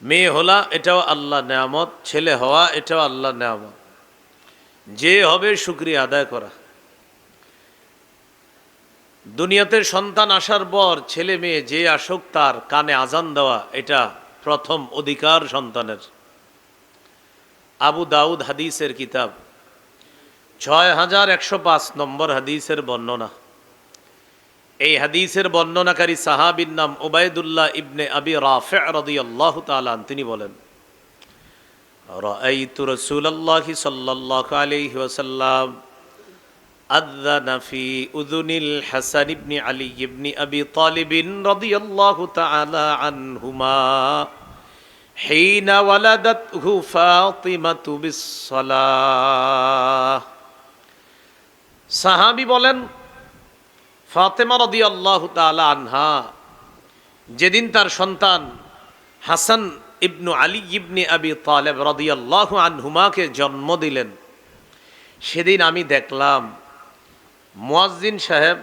মেয়ে হলা এটাও আল্লাহ নেয়ামত, ছেলে হওয়া এটাও আল্লাহ নেয়ামত। যে হবে শুকরিয়া আদায় করা। দুনিয়াতে সন্তান আসার পর ছেলে মেয়ে যে আসুক তার কানে আজান দেওয়া এটা প্রথম অধিকার সন্তানের। আবু দাউদ হাদিসের কিতাব 6105 নম্বর হাদিসের বর্ণনা। এই হাদিসের বর্ণনাকারী সাহাবীর নাম উবাইদুল্লাহ ইবনে আবি রাফি' রাদিয়াল্লাহু তাআলা। তিনি বলেন, রাআইতু রাসূলুল্লাহি সাল্লাল্লাহু আলাইহি ওয়াসাল্লাম আযানা ফি উযুনিল হাসান ইবনে আলী ইবনে আবি তালিব রাদিয়াল্লাহু তাআলা আনহুমা হিনা ওয়ালাদাতহু ফাতিমাতু বিস-সালাহ। সাহাবী বলেন, ফাতেমা রাদিয়াল্লাহু তাআলা আনহা যেদিন তার সন্তান হাসান ইবনু আলী ইবনে আবি তালেব রাদিয়াল্লাহু আনহুমাকে জন্ম দিলেন, সেদিন আমি দেখলাম মুয়াজ্জিন সাহেব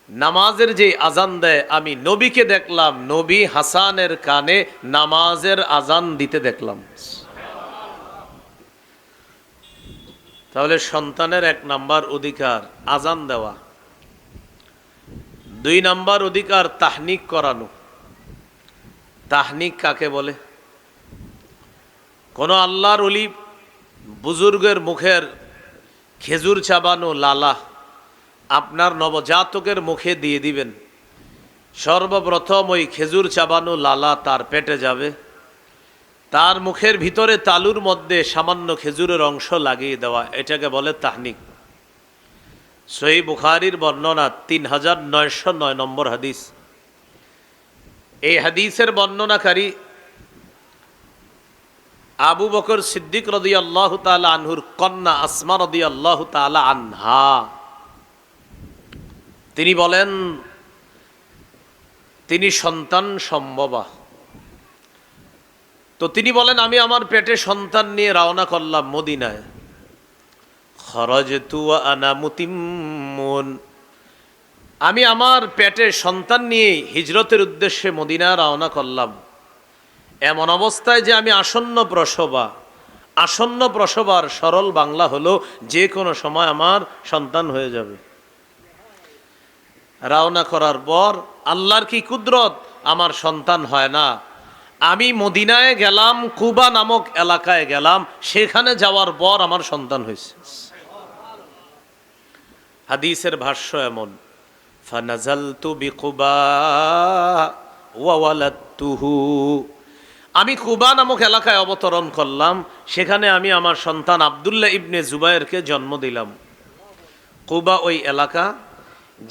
নামাজের যে আজান দেয়, আমি নবীকে দেখলাম, নবী হাসানের কানে নামাজের আজান দিতে দেখলাম। তাহলে সন্তানের 1 নাম্বার অধিকার আজান দেওয়া, 2 নাম্বার অধিকার তাহনিক করানো। তাহনিক কাকে বলে? কোন আল্লাহর ওলি বুজুর্গের মুখের খেজুর চাবানো লালা আপনার নবজাতকের মুখে দিয়ে দিবেন। সর্বপ্রথম ওই খেজুর চাবানো লালা তার পেটে যাবে, তার মুখের ভিতরে তালুর মধ্যে সামান্য খেজুরের অংশ লাগিয়ে দেওয়া, এটাকে বলে তাহনিক। সহিহ বুখারীর বর্ণনা 3909 নম্বর হাদিস। এই হাদিসের বর্ণনাকারী আবু বকর সিদ্দিক রাদিয়াল্লাহু তাআলা আনহুর কন্যা আসমা রাদিয়াল্লাহু তাআলা আনহা। তিনি বলেন, তিনি সন্তান সম্ভবা। তো তিনি বলেন, আমি আমার পেটে সন্তান নিয়ে রওনা করলাম মদিনায়। খরাজতু ওয়া আনা মুতিম্মুন, আমি আমার পেটে সন্তান নিয়ে হিজরতের উদ্দেশ্যে মদিনা রওনা করলাম। এমন অবস্থায় যে আমি আসন্ন প্রসবা। আসন্ন প্রসবার সরল বাংলা হলো যে কোনো সময় আমার সন্তান হয়ে যাবে। রওনা করার পর আল্লাহর কি কুদরত, আমার সন্তান হয় না। আমি মদিনায় গেলাম, কুবা নামক এলাকায় গেলাম, সেখানে যাওয়ার পর আমার সন্তান হয়েছে। হাদিসের ভাষ্য এমন, ফানাজালতু বিকুবা ওয়া ওয়ালাদতুহু, আমি কুবা নামক এলাকায় অবতরণ করলাম, সেখানে আমি আমার সন্তান আব্দুল্লাহ ইবনে জুবায়েরকে জন্ম দিলাম। কুবা ওই এলাকা,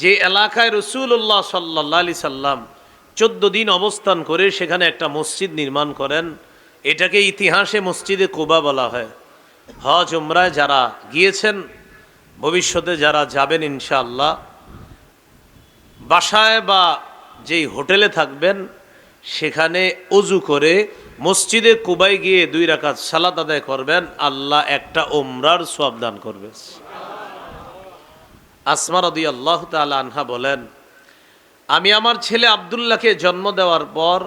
যে এলাকায় রাসূলুল্লাহ সাল্লাল্লাহু আলাইহি সাল্লাম 14 দিন অবস্থান করে সেখানে একটা মসজিদ নির্মাণ করেন। এটাকে ইতিহাসে মসজিদে কুবা বলা হয়। হজ উমরায় যারা গিয়েছেন, ভবিষ্যতে যারা যাবেন ইনশাআল্লাহ, বাসায় বা যেই হোটেলে থাকবেন সেখানে অজু করে মসজিদে কুবায় গিয়ে 2 রাকাত সালাত আদায় করবেন, আল্লাহ একটা উমরার সওয়াব দান করবে। আসমা রাদিয়াল্লাহু তাআলা আনহা বলেন, আমি আমার ছেলে আব্দুল্লাহকে জন্ম দেওয়ার পর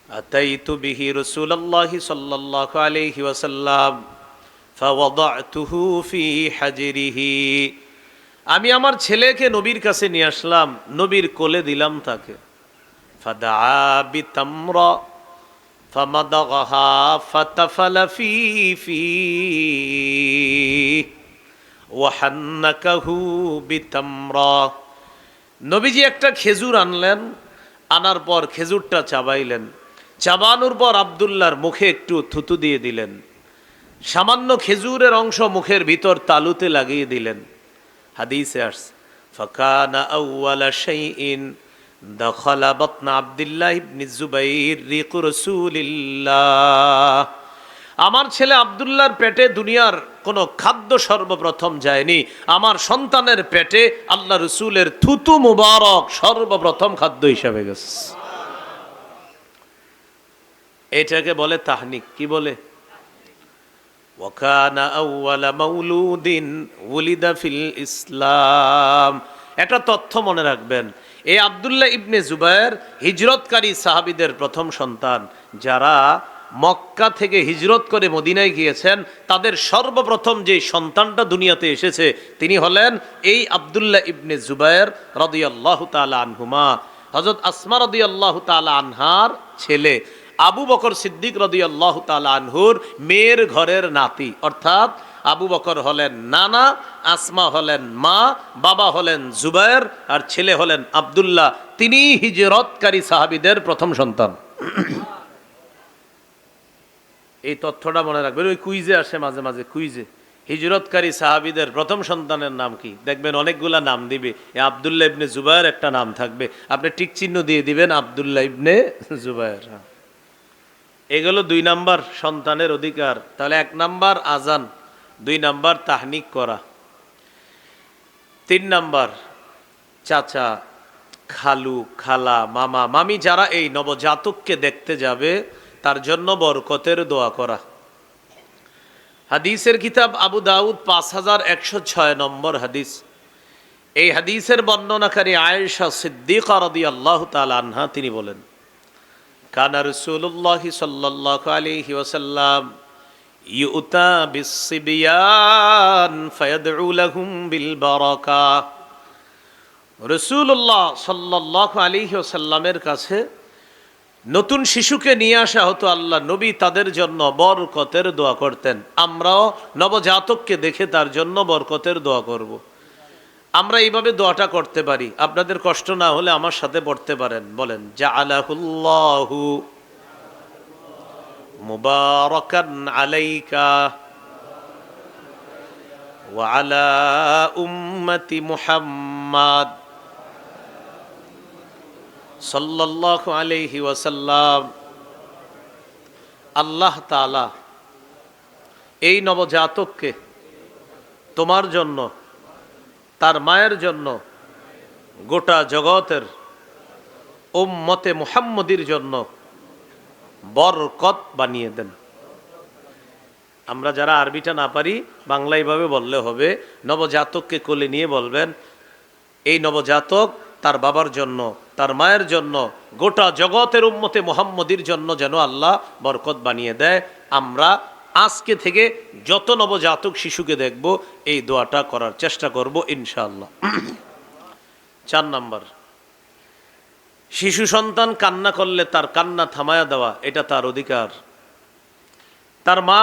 আতাইতু বিহি রাসূলুল্লাহি সাল্লাল্লাহু আলাইহি ওয়াসাল্লাম ফাওয়াদাতুহু ফি হাজরিহি, আমি আমার ছেলেকে নবীর কাছে নিয়ে আসলাম, নবীর কোলে দিলাম তাকে। ফাদআ বিতামরা ফামাদাগহা ফাতাফালা ফি ওয়া হান্নাকাহু বিতামরা, নবীজি একটা খেজুর আনলেন, আনার পর খেজুরটা চাবাইলেন, চাবানোর পর আব্দুল্লাহর মুখে একটু থুতু দিয়ে দিলেন, সামান্য খেজুরের অংশ মুখের ভিতর তালুতে লাগিয়ে দিলেন। হাদিসে আসছে, ফাকানা আউওয়ালা শাইইন দাখালা বাতনা আব্দুল্লাহ ইবনে জুবাইর রিকু রাসূলিল্লাহ, আমার ছেলে আব্দুল্লাহর পেটে দুনিয়ার কোনো খাদ্য সর্বপ্রথম যায়নি, আমার সন্তানের পেটে আল্লাহ রসুলের থুতু মুবারক সর্বপ্রথম খাদ্য হিসাবে গেছে। এটাকে বলে তাহনিক। কি বলে? ওয়াকানা আউওয়ালা মাউলুদিন উলিদা ফিল ইসলাম, একটা তথ্য মনে রাখবেন, এই আব্দুল্লাহ ইবনে জুবায়ের হিজরতকারী সাহাবীদের প্রথম সন্তান। যারা মক্কা থেকে হিজরত করে মদিনায় গিয়েছেন, তাদের সর্বপ্রথম যে সন্তানটা দুনিয়াতে এসেছে তিনি হলেন এই আব্দুল্লাহ ইবনে জুবায়ের রাদিয়াল্লাহু তাআলা আনহুমা। হযরত আসমা রাদিয়াল্লাহু তাআলা আনহার ছেলে, আবু বকর সিদ্দিক রাদিয়াল্লাহু তাআলা আনহুর মেয়ের ঘরের নাতি। অর্থাৎ আবু বকর হলেন নানা, আসমা হলেন মা, বাবা হলেন জুবায়ের, আর ছেলে হলেন আব্দুল্লাহ। তিনি হিজরতকারী সাহাবীদের প্রথম সন্তান। এই তথ্যটা মনে রাখবেন, ওই কুইজে আসে মাঝে মাঝে, কুইজে হিজরতকারী সাহাবীদের প্রথম সন্তানের নাম কি, দেখবেন অনেকগুলা নাম দিবে, আব্দুল্লাহ ইবনে জুবায়ের একটা নাম থাকবে, আপনি টিক চিহ্ন দিয়ে দিবেন আব্দুল্লাহ ইবনে জুবায়ের। এগুলো 2 নাম্বার সন্তানের অধিকার। তাহলে 1 নাম্বার আজান, 2 নাম্বার তাহনিক করা, 3 নাম্বার চাচা, খালু, খালা, মামা, মামি যারা এই নবজাতককে দেখতে যাবে তার জন্য বরকতের দোয়া করা। হাদিসের কিতাব আবু দাউদ 5106 নম্বর হাদিস। এই হাদিসের বর্ণনাকারী আয়েশা সিদ্দিকা রাদিয়াল্লাহু তাআলা আনহা তিনি বলেন, কানা রাসূলুল্লাহ সাল্লাল্লাহু আলাইহি ওয়াসাল্লাম ইউতা বিসসিবিয়ান ফায়াদউ লাহুম বিল বারাকা। রাসূলুল্লাহ সাল্লাল্লাহু আলাইহি ওয়াসাল্লামের কাছে নতুন শিশুকে নিয়ে আসা হতো, আল্লাহ নবী তাদের জন্য বরকতের দোয়া করতেন। আমরাও নবজাতককে দেখে তার জন্য বরকতের দোয়া করব। আমরা এইভাবে দোয়াটা করতে পারি, আপনাদের কষ্ট না হলে আমার সাথে পড়তে পারেন। বলেন, জাআলাহুল্লাহু মুবারাকান আলাইকা ওয়া আলা উম্মতি মুহাম্মাদ সাল্লাল্লাহু আলাইহি ওয়াসাল্লাম। আল্লাহ তাআলা এই নবজাতককে তোমার জন্য, তার মায়ের জন্য, গোটা জগতের উম্মতে মুহাম্মদীর জন্য বরকত বানিয়ে দেন। আমরা যারা আরবিটা না পারি, বাংলা এইভাবে বললে হবে। নবজাতককে কোলে নিয়ে বলবেন, এই নবজাতক তার বাবার জন্য, তার মায়ের জন্য, গোটা জগতের উম্মতে মুহাম্মদীর জন্য যেন আল্লাহ বরকত বানিয়ে দেয়। আমরা আজকে থেকে যত নবজাতক শিশুকে দেখব এই দোয়াটা করার চেষ্টা করব ইনশাআল্লাহ। 4 নাম্বার, শিশু সন্তান কান্না করলে তার কান্না থামায়া দেওয়া, এটা তার অধিকার। তার মা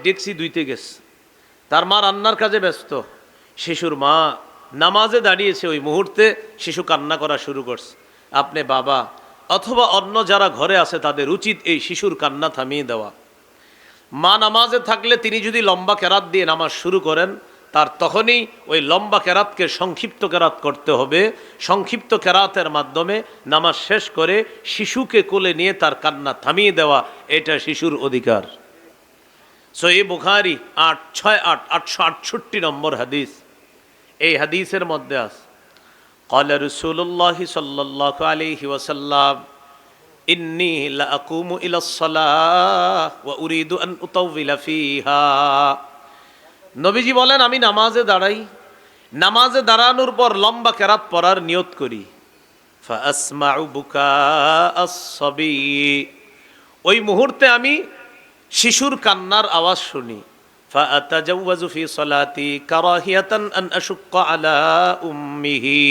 ডেকসি ধুইতে গেছে, তার মা রান্নার কাজে ব্যস্ত, শিশুর মা নামাজে দাঁড়িয়েছে, ওই মুহূর্তে শিশু কান্না করা শুরু করছে। আপনি বাবা অথবা অন্য যারা ঘরে আছে তাদের উচিত এই শিশুর কান্না থামিয়ে দেওয়া। মা নামাজে থাকলে তিনি যদি লম্বা কেরাত দিয়ে নামাজ শুরু করেন, তার তখনই ওই লম্বা কেরাতকে সংক্ষিপ্ত কেরাত করতে হবে। সংক্ষিপ্ত কেরাতের মাধ্যমে নামাজ শেষ করে শিশুকে কোলে নিয়ে তার কান্না থামিয়ে দেওয়া, এটা শিশুর অধিকার। সহিহ বুখারী 868 নম্বর হাদিস। এই হাদিসের মধ্যে আছে, ক্বালা রাসূলুল্লাহ সাল্লাল্লাহু আলাইহি ওয়াসাল্লাম ইন্নী লা আকুমু ইলাস সালাহ ওয়া উরিদু আন উতাওয়িলা ফিহা। নবীজি বলেন, আমি নামাজে দাঁড়াই, নামাজে দাঁড়ানোর পর লম্বা কেরাত পড়ার নিয়ত করি। ফাআসমাউ বুকাআস সাবী, ওই মুহূর্তে আমি শিশুর কান্নার আওয়াজ শুনি। ফাআতাজাওয়াজু ফি সালাতি কারাহিয়াতান আন আশুক্কা আলা উম্মিহি।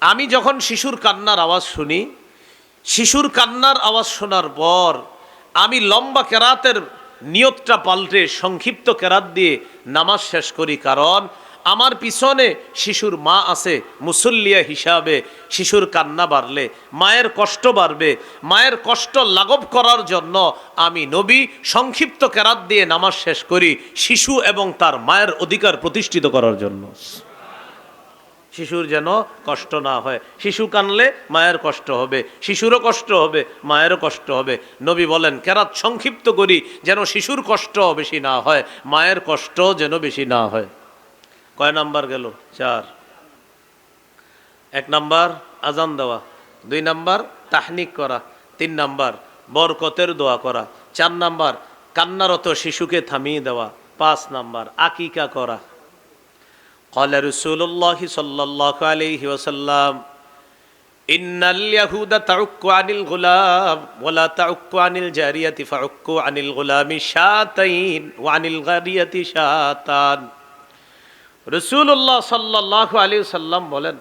আমি যখন শিশুর কান্নার আওয়াজ শুনি, শিশুর কান্নার আওয়াজ শোনার পর আমি লম্বা কেরাতের নিয়তটা পাল্টে সংক্ষিপ্ত কেরাত দিয়ে নামাজ শেষ করি। কারণ আমার পিছনে শিশুর মা আছে মুসল্লিয়া হিসাবে। শিশুর কান্না বাড়লে মায়ের কষ্ট বাড়বে, মায়ের কষ্ট লাঘব করার জন্য আমি নবী সংক্ষিপ্ত কেরাত দিয়ে নামাজ শেষ করি, শিশু এবং তার মায়ের অধিকার প্রতিষ্ঠিত করার জন্য। শিশুর যেন কষ্ট না হয়, শিশু কানলে মায়ের কষ্ট হবে, শিশুরও কষ্ট হবে, মায়েরও কষ্ট হবে। নবী বলেন, কেরাত সংক্ষিপ্ত করি যেন শিশুর কষ্ট বেশি না হয়, মায়ের কষ্ট যেন বেশি না হয়। কয় নাম্বার গেল? 4। 1 নাম্বার আজান দেওয়া, 2 নাম্বার তাহনিক করা, 3 নাম্বার বরকতের দোয়া করা, 4 নাম্বার কান্নারত শিশুকে থামিয়ে দেওয়া, 5 নাম্বার আকিকা করা। قال رسول الله صلى الله عليه وسلم إن اليهود تعك عن الغلام ولا تعك عن الجارية فعكوا عن الغلام شاتين وعن الجارية شاتان রাসূলুল্লাহ সাল্লাল্লাহু আলাইহি ওয়াসাল্লাম বলেন,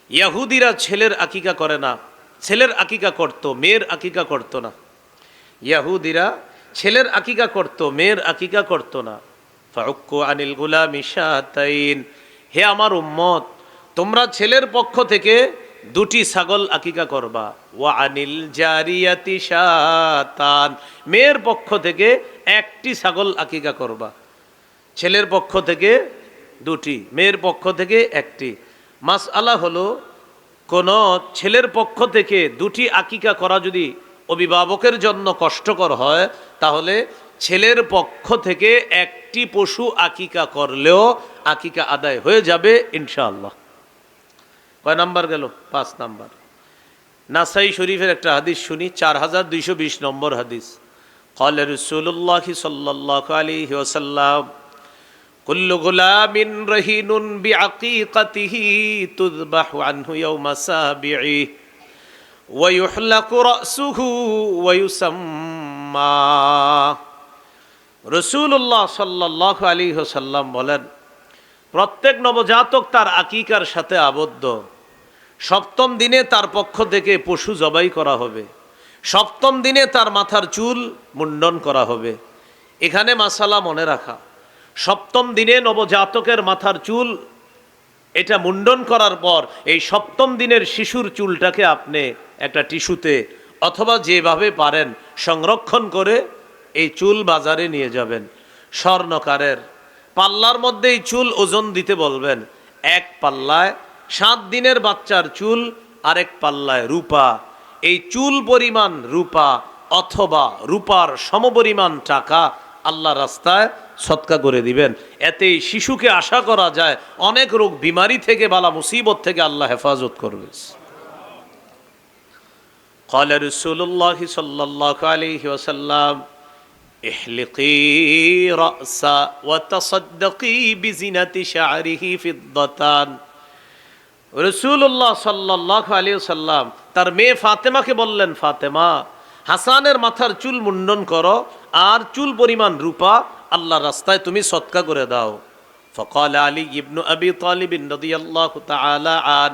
ইহুদিরা ছেলের আকিকা করে না, ছেলের আকিকা করত, মেয়ের আকিকা করত না। ইহুদিরা ছেলের আকিকা করত, মেয়ের আকিকা করত না। ফাউক্কু আনিল গুলামি শাতাইন, হে আমার উম্মত, তোমরা ছেলের পক্ষ থেকে 2টি ছাগল আকিকা করবা। ওয়া আনিল জারিয়াতি শাতান, মেয়ের পক্ষ থেকে 1টি ছাগল আকিকা করবা। ছেলের পক্ষ থেকে 2টি, মেয়ের পক্ষ থেকে 1টি। মাসআলা হলো, কোন ছেলের পক্ষ থেকে 2টি আকিকা করা যদি অভিভাবকের জন্য কষ্টকর হয়, তাহলে ছেলের পক্ষ থেকে 1টি পশু আকিকা করলেও আকিকা আদায় হয়ে যাবে ইনশাআল্লাহ। কয় নাম্বার গেল? 5 নাম্বার। নাসাই শরীফের একটা হাদিস শুনি, 4220 নম্বর হাদিস। ক্বালা রাসূলুল্লাহ সাল্লাল্লাহু আলাইহি ওয়াসাল্লাম, কুল্লু গুলামিন রাহিনুন বিআকীকাতিহি তুযবাহু আনহু ইয়াওমা সাবি'i ওয়া ইউহলাকু রাসুহু ওয়া ইউসাম্মা। রাসূলুল্লাহ সাল্লাল্লাহু আলাইহি ওয়াসাল্লাম বলেন, প্রত্যেক নবজাতক তার আকিকার সাথে আবদ্ধ। 7ম দিনে তার পক্ষ থেকে পশু জবাই করা হবে। 7ম দিনে তার মাথার চুল মুন্ডন করা হবে। এখানে মাসালা মনে রাখা, 7ম দিনে নবজাতকের মাথার চুল এটা মুন্ডন করার পর এই 7ম দিনের শিশুর চুলটাকে আপনি একটা টিস্যুতে অথবা যেভাবে পারেন সংরক্ষণ করে এই চুল বাজারে নিয়ে যাবেন। স্বর্ণকারের পাল্লার মধ্যে এই চুল ওজন দিতে বলবেন। 1 পাল্লায় 7 দিনের বাচ্চার চুল, আরেক পাল্লায় রূপা। এই চুল পরিমাণ রূপা অথবা রূপার সমপরিমাণ টাকা আল্লাহ রাস্তায় সদকা করে দিবেন। এতেই শিশুকে আশা করা যায় অনেক রোগ বিমারি থেকে, বালা মুসিবত থেকে আল্লাহ হেফাজত করবে। ক্বালা রাসূলুল্লাহ সাল্লাল্লাহু আলাইহি ওয়াসাল্লাম, ইহলিকি রাসা ওয়া তাসাদ্দাকি বিজিনাতি শা'রিহি ফিদ্দাতান। রাসূলুল্লাহ সাল্লাল্লাহু আলাইহি ওয়াসাল্লাম তার মেয়ে ফাতেমাকে বললেন, ফাতেমা, হাসানের মাথার চুল মুন্ডন করো আর চুল পরিমাণ রূপা আল্লাহর রাস্তায় তুমি সদকা করে দাও। ফাকাল আলী ইবনু আবি তালিব রাদিয়াল্লাহু তাআলা আন,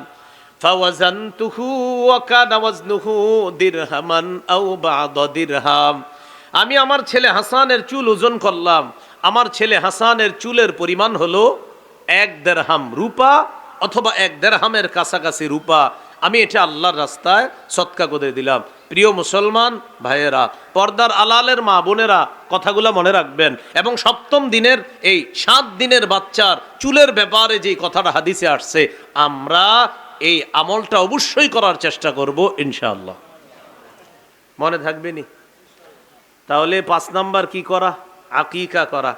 ফাওয়াজানতুহু ওয়া কানা ওয়াজনুহু দিরহামান আও বা'দা দিরহাম। আমি আমার ছেলে হাসানের চুল ওজন করলাম। আমার ছেলে হাসানের চুলের পরিমাণ হলো 1 দিরহাম রূপা অথবা 1 দিরহামের কাছাকাছি রূপা। আমি এটা আল্লাহর রাস্তায় সদকা করে দিলাম। প্রিয় মুসলমান ভাইয়েরা, পর্দার আলালের মা বোনেরা, কথাগুলো মনে রাখবেন। এবং 7ম দিনের এই 7 দিনের বাচ্চার চুলের ব্যাপারে যে কথাটা হাদিসে আসছে, আমরা এই আমলটা অবশ্যই করার চেষ্টা করব ইনশাআল্লাহ। মনে থাকবে নি? তাহলে 5 নাম্বার কি করা? আকিকা করা।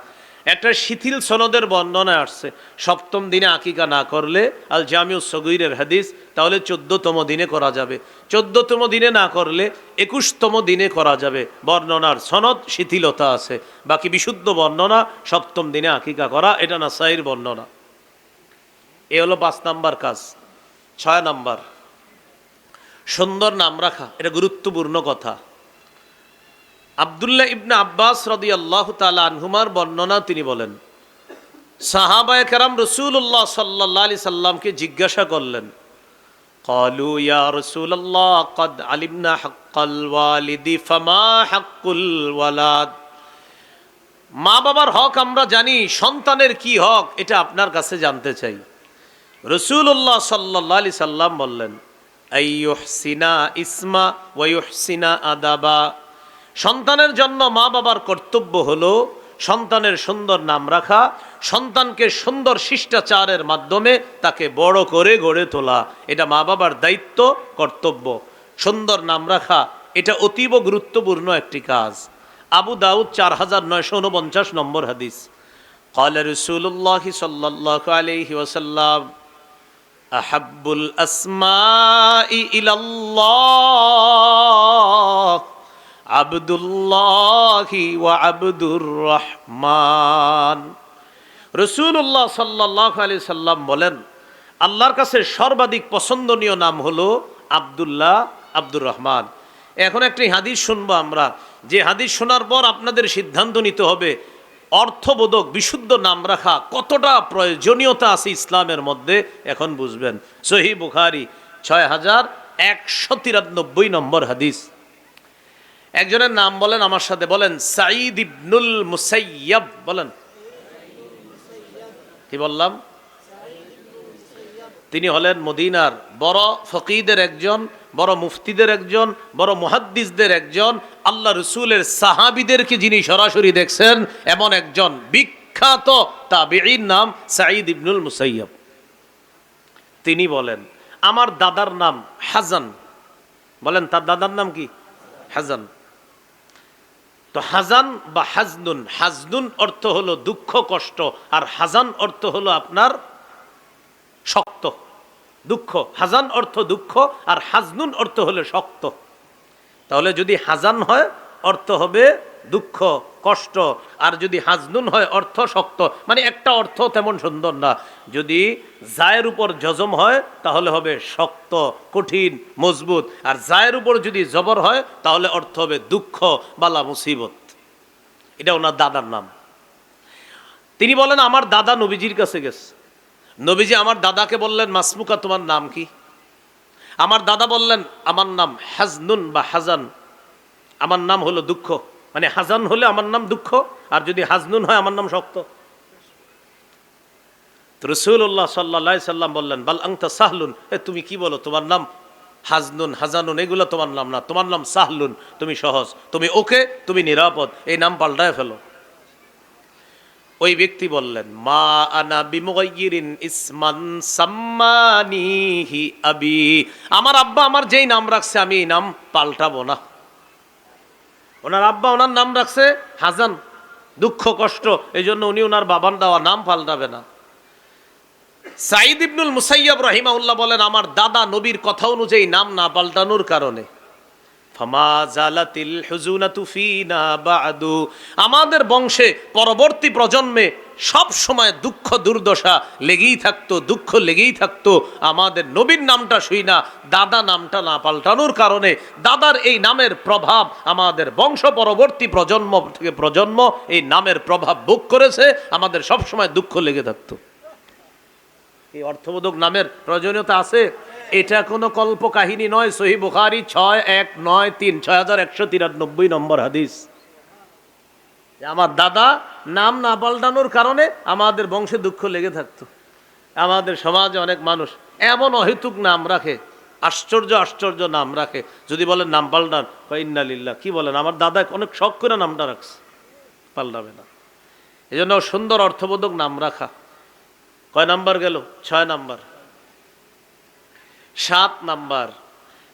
একটা শিথিল সনদের বর্ণনা আসছে, 7ম দিনে আকিকা না করলে, আল জামিউস সগীরের হাদিস, তাহলে 14তম দিনে করা যাবে। 14তম দিনে না করলে 21তম দিনে করা যাবে। বর্ণনার সনদ শিথিলতা আছে, বাকি বিশুদ্ধ বর্ণনা 7ম দিনে আকিকা করা, এটা নাসাইর বর্ণনা। এ হলো 5 নাম্বার কাজ। 6 নাম্বার, সুন্দর নাম রাখা। এটা গুরুত্বপূর্ণ কথা। আব্দুল্লাহ ইবনে আব্বাস রাদিয়াল্লাহু তাআলা আনহুমার বর্ণনা, তিনি বলেন, সাহাবায়ে কেরাম রাসূলুল্লাহ সাল্লাল্লাহু আলাইহি সাল্লামকে জিজ্ঞাসা করলেন, ক্বালু ইয়া রাসূলুল্লাহ ক্বাদ আলিমনা হাক্কাল ওয়ালিদি ফামা হাক্কুল ওয়ালাদ। মা বাবার হক আমরা জানি, সন্তানের কি হক এটা আপনার কাছে জানতে চাই। রাসূলুল্লাহ সাল্লাল্লাহু আলাইহি সাল্লাম বললেন, আইয়ুহসিনা ইসমা ওয়া ইউহসিনা আদাবা। সন্তানের জন্য মা বাবার কর্তব্য হলো সন্তানের সুন্দর নাম রাখা, সন্তানকে সুন্দর শিষ্টাচারের মাধ্যমে তাকে বড় করে গড়ে তোলা। এটা মা বাবার দায়িত্ব, কর্তব্য। সুন্দর নাম রাখা এটা অতীব গুরুত্বপূর্ণ একটি কাজ। আবু দাউদ 4949 নম্বর হাদিস। ক্বালা রাসূলুল্লাহ সাল্লাল্লাহু আলাইহি ওয়াসাল্লাম, আহাব্বুল আসমাই ইলাল্লাহ আব্দুল্লাহি ওয়া আব্দুর রহমান রাসূলুল্লাহ সাল্লাল্লাহু আলাইহি সাল্লাম বলেন, আল্লাহর কাছে সর্বাধিক পছন্দনীয় নাম হলো আব্দুল্লাহ, আব্দুর রহমান। এখন একটি হাদিস শুনবো আমরা, যে হাদিস শোনার পর আপনাদের সিদ্ধান্ত নিতে হবে অর্থবোধক বিশুদ্ধ নাম রাখা কতটা প্রয়োজনীয়তা আছে ইসলামের মধ্যে। এখন বুঝবেন। সহিহ বুখারী 6193 নম্বর হাদিস। একজনের নাম বলেন আমার সাথে, বলেন সাঈদ ইবনুল মুসাইয়াব। বলেন, কি বললাম? তিনি হলেন মদিনার বড় ফকিহদের একজন, বড় মুফতিদের একজন, বড় মুহাদ্দিসদের একজন, আল্লাহ রসুলের সাহাবীদেরকে যিনি সরাসরি দেখছেন এমন একজন বিখ্যাত তাবিঈর নাম সাঈদ ইবনুল মুসাইয়াব। তিনি বলেন, আমার দাদার নাম হাজান। বলেন, তার দাদার নাম কি? হাজান। তো হাজান বা হাজনুন, হাজনুন অর্থ হলো দুঃখ কষ্ট, আর হাজান অর্থ হলো আপনার শক্ত দুঃখ। হাজান অর্থ দুঃখ, আর হাজনুন অর্থ হলো শক্ত। তাহলে যদি হাজান হয় অর্থ হবে দুঃখ কষ্ট, আর যদি হাজনুন হয় অর্থ শক্ত। মানে একটা অর্থ তেমন সুন্দর না। যদি জায়ের উপর জজম হয় তাহলে হবে শক্ত কঠিন মজবুত, আর জায়ের উপর যদি জবর হয় তাহলে অর্থ হবে দুঃখ বালা মুসিবত। এটা ওনার দাদার নাম। তিনি বলেন, আমার দাদা নবীজির কাছে গেছে। নবীজি আমার দাদাকে বললেন, মাসমুকা, তোমার নাম কি? আমার দাদা বললেন, আমার নাম হাজনুন বা হাজান, আমার নাম হলো দুঃখ। মানে হাজান হলে আমার নাম দুঃখ, আর যদি হাজনুন হয় আমার নাম শক্ত। রাসূলুল্লাহ সাল্লাল্লাহু আলাইহি সাল্লাম বললেন, বাল আনতা সাহলুন, তুমি কি বলো? তোমার নাম হাজনুন হাজানুন এগুলো তোমার নাম না, তোমার নাম সাহলুন, তুমি সহজ, তুমি ওকে, তুমি নিরাপদ, এই নাম পাল্টায় ফেলো। ওই ব্যক্তি বললেন, মা আনা বিমুগাইয়িরিন ইসমান সাম্মানিহি আবি, আমার আব্বা আমার যেই নাম রাখছে আমি এই নাম পাল্টাবো না। ওনার আব্বা ওনার নাম রাখছে হাজান, দুঃখ কষ্ট, এই জন্য উনি ওনার বাবার দেওয়া নাম পাল্টাবে না। সাঈদ ইবনুল মুসাইয়াব রাহিমাহুল্লাহ বলেন, আমার দাদা নবীর কথা অনুযায়ী নাম না পাল্টানোর কারণে ফামা জালাতিল হুজুনাতু ফিনা বাদু, আমাদের বংশে পরবর্তী প্রজন্মে সব সময় দুঃখ দুর্দশা লেগেই থাকতো, দুঃখ লেগেই থাকতো। আমাদের নবীর নামটা শুই না, দাদা নামটা না পাল্টানোর কারণে দাদার এই নামের প্রভাব আমাদের বংশ পরবর্তী প্রজন্ম থেকে প্রজন্ম এই নামের প্রভাব ভোগ করেছে। আমাদের সব সময় দুঃখ লেগে থাকতো। এই অর্থবোধক নামের প্রয়োজনীয়তা আছে। এটা কোনো কল্প কাহিনী নয়। সহিহ বুখারী 6193 6193 নম্বর হাদিস। আমার দাদা নাম না পাল্টানোর কারণে আমাদের বংশে দুঃখ লেগে থাকতো। আমাদের সমাজে অনেক মানুষ এমন অহেতুক নাম রাখে, আশ্চর্য আশ্চর্য নাম রাখে। যদি বলেন নাম পাল্টান, ইন্না লিল্লাহ, কি বলেন? আমার দাদা অনেক শখ করে নামটা রাখছে, পাল্টাবে না। এই জন্য সুন্দর অর্থবোধক নাম রাখা। কয় নাম্বার গেল? 6 নাম্বার। 7 নাম্বার,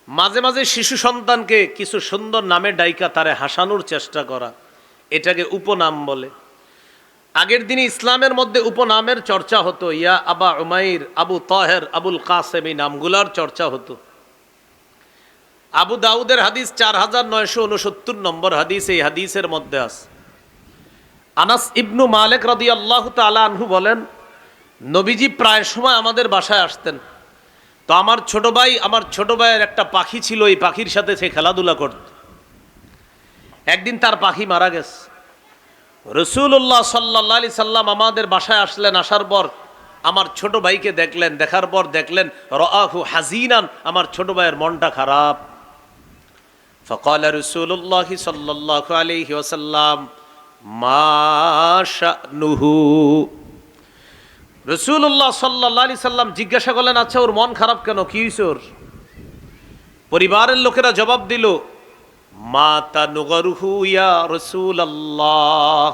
মাঝে মাঝে শিশু সন্তানকে কিছু সুন্দর নামে ডাইকা তারে হাসানোর চেষ্টা করা, এটাকে উপনাম বলে। আগের দিনে ইসলামের মধ্যে উপনামের চর্চা হতো। ইয়া আবা উমাইর, আবু তাহের, আবুল কাসেম, এই নামগুলার চর্চা হতো। আবু দাউদের হাদিস 4969 নম্বর হাদিস, এই হাদিসের মধ্যে আছে। আনাস ইবনু মালিক রাদিয়াল্লাহু তাআলা আনহু বলেন, নবীজি প্রায় সময় আমাদের বাসায় আসতেন। তো আমার ছোট ভাইয়ের একটা পাখি ছিল, এই পাখির সাথে সে খেলাধুলা করত। একদিন তার পাখি মারা গেছে। রাসূলুল্লাহ সাল্লাল্লাহু আলাইহি সাল্লাম আমাদের বাসায় আসলেন। আসার পর আমার ছোট ভাইকে দেখলেন, দেখার পর দেখলেন রাআহু হাজিনান, আমার ছোট ভাইয়ের মনটা খারাপ। ফাকালা রাসূলুল্লাহ সাল্লাল্লাহু আলাইহি ওয়াসাল্লাম মা শানুহু, রাসূলুল্লাহ সাল্লাল্লাহু আলাইহি সাল্লাম জিজ্ঞাসা করলেন, আচ্ছা ওর মন খারাপ কেন, কি হয়েছে ওর? পরিবারের লোকেরা জবাব দিল, মাতা নুগরুহু ইয়া রাসূলুল্লাহ,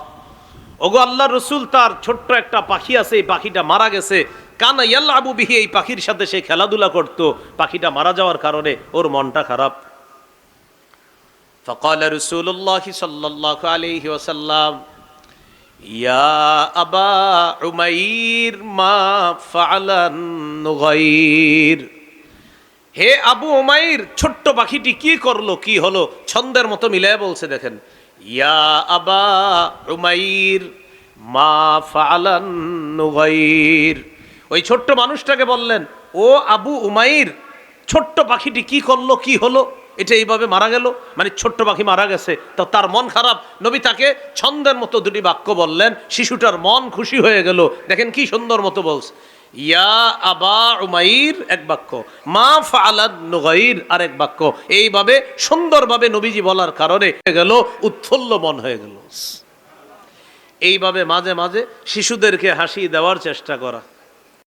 ওগো আল্লাহর রাসূল, তার ছোট্ট একটা পাখি আছে, এই পাখিটা মারা গেছে। কানা ইয়ালআবু বিহি, এই পাখির সাথে সে খেলাধুলা করত, পাখিটা মারা যাওয়ার কারণে ওর মনটা খারাপ। ফাকালা রাসূলুল্লাহ সাল্লাল্লাহু আলাইহি ওয়াসাল্লাম ইয়া আবা উমাইর মা ফাআলান নুগাইর, হে আবু উমাইর, ছোট্ট পাখিটি কি করলো, কি হলো? ছন্দের মতো মিলায় বলছে, দেখেন, ইয়া আবা উমাইর মা ফাআলান নুগাইর। ওই ছোট্ট মানুষটাকে বললেন, ও আবু উমাইর, ছোট্ট পাখিটি কি করলো, কি হলো, এটা এইভাবে মারা গেল, মানে ছোট্ট পাখি মারা গেছে। তো তার মন খারাপ, নবী তাকে ছন্দের মতো দুটি বাক্য বললেন, শিশুটার মন খুশি হয়ে গেল। দেখেন কি সুন্দর মতো বলছে, ইয়া আবা উমাইর এক বাক্য, মা ফাআলান নুগাইর আরেক বাক্য। এইভাবে সুন্দরভাবে নবীজি বলার কারণে হয়ে গেল উৎফুল্ল মন হয়ে গেল। এইভাবে মাঝে মাঝে শিশুদেরকে হাসি দেওয়ার চেষ্টা করা।